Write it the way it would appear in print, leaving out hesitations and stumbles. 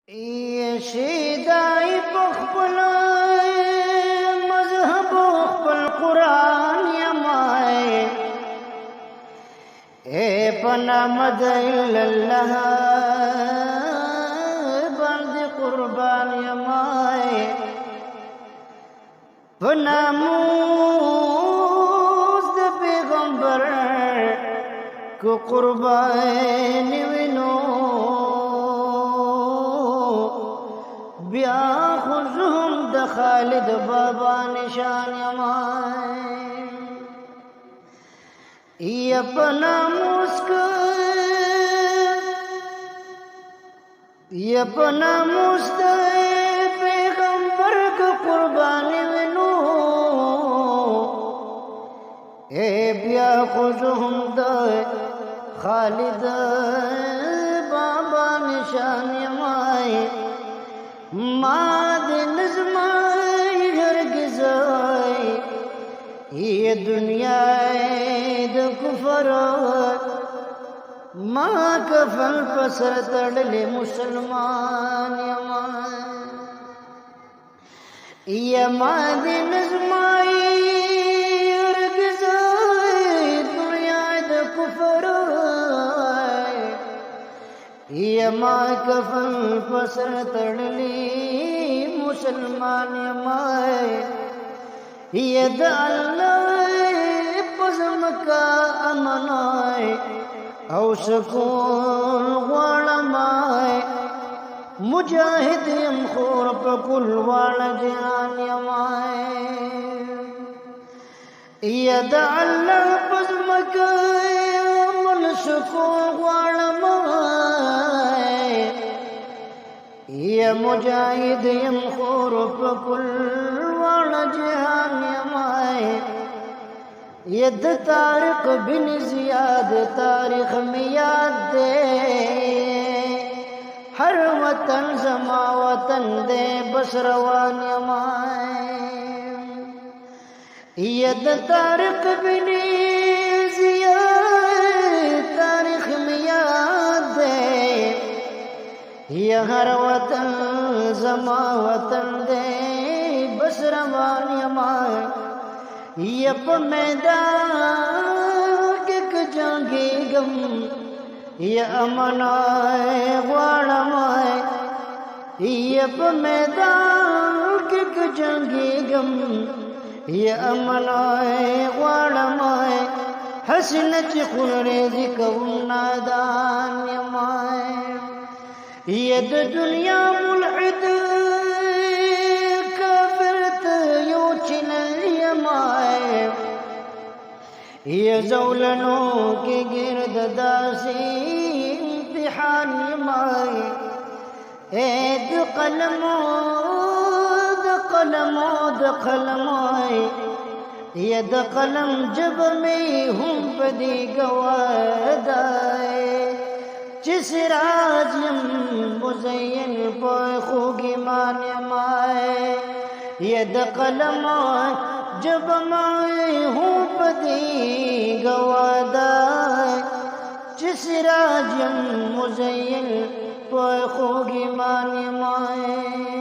ये शीदाई पखपल मजहब पल कुरान यमाए ए पना मदल्लह बंद कुर्बान यमाए पना मुस्त पैगंबर को कुर्बान विनो बिया खुजुम द खालिद बाबा निशान यमाए अपना मुस्त पैगंबर को कुर्बानी विनो ए बिया खुजुम द खालिद बाबा निशान यमाए माद नज़माई हरगिज़ाई ये दुनिया द कुफर माँ कफल पसर तड़ले मुसलमान ये माद नज़माई हरगिज़ाई दुनिया द कुफर ये माँ कफल पसर तड़ली मुसलमान माए ये अल्लाह पज़म का अमनाए औ सकून वाला माए मुजाहिद यम खोर पकुल वाला जान यमाए ये अल्लाह पज़म का अमन सकून वाला माए ये मुजाहिद यम खोर पकुल वाला जान यमाए यद तारिक बिन जियाद तारीख में याद दे हर वतन जमा वतन दे बस रवान यमाए यद तारिक बिन जियाद तारीख में याद दे यह हर वतन जमा वतन दे बस रवान यमाए यप मैदान के जंगे गम ये अमनाए वाड़माए यप मैदान के जंगे गम ये अमनाए वाड़माए हसन चिखुरे जिकम नादान यमाए यद दुनिया मुल्हिद ये ज़ौलनों के गिरद दासी इम्तिहान माए द कलमोए ये द कलम जब मैं हूँ पदी गवादाए जिस राजम मुज़य्यन पोय खूगी मान माए ये द कलम जब मैं हूँ पदी गवादा जिस राजम मुज़य्यन पोय खूगी मान माए